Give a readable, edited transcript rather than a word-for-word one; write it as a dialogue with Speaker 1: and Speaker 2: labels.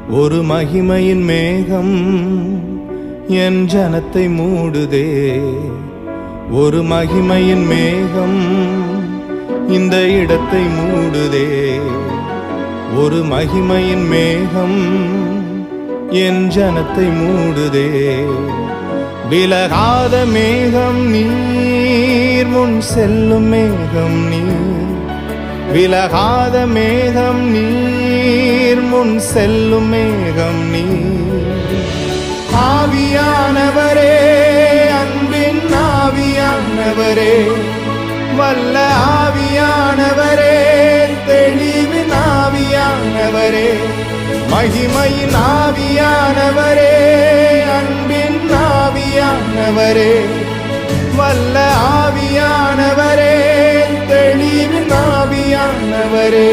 Speaker 1: ஒரு மகிமையின் மேகம் என் ஜனத்தை மூடுதே. ஒரு மகிமையின் மேகம் இந்த இடத்தை மூடுதே. ஒரு மகிமையின் மேகம் என் ஜனத்தை மூடுதே. விலகாத மேகம் நீர், முன் செல்லும் மேகம் நீர். விலகாத மேகம் நீர், முன் செல்லும் மேகம் நீர். ஆவியானவரே, அன்பின் ஆவியானவரே, வல்ல ஆவியானவரே, தெளிவின் ஆவியானவரே, மகிமையின் ஆவியானவரே, அன்பின் ஆவியானவரே, வல்ல ஆவியானவரே, தெளிவின் ஆவியானவரே.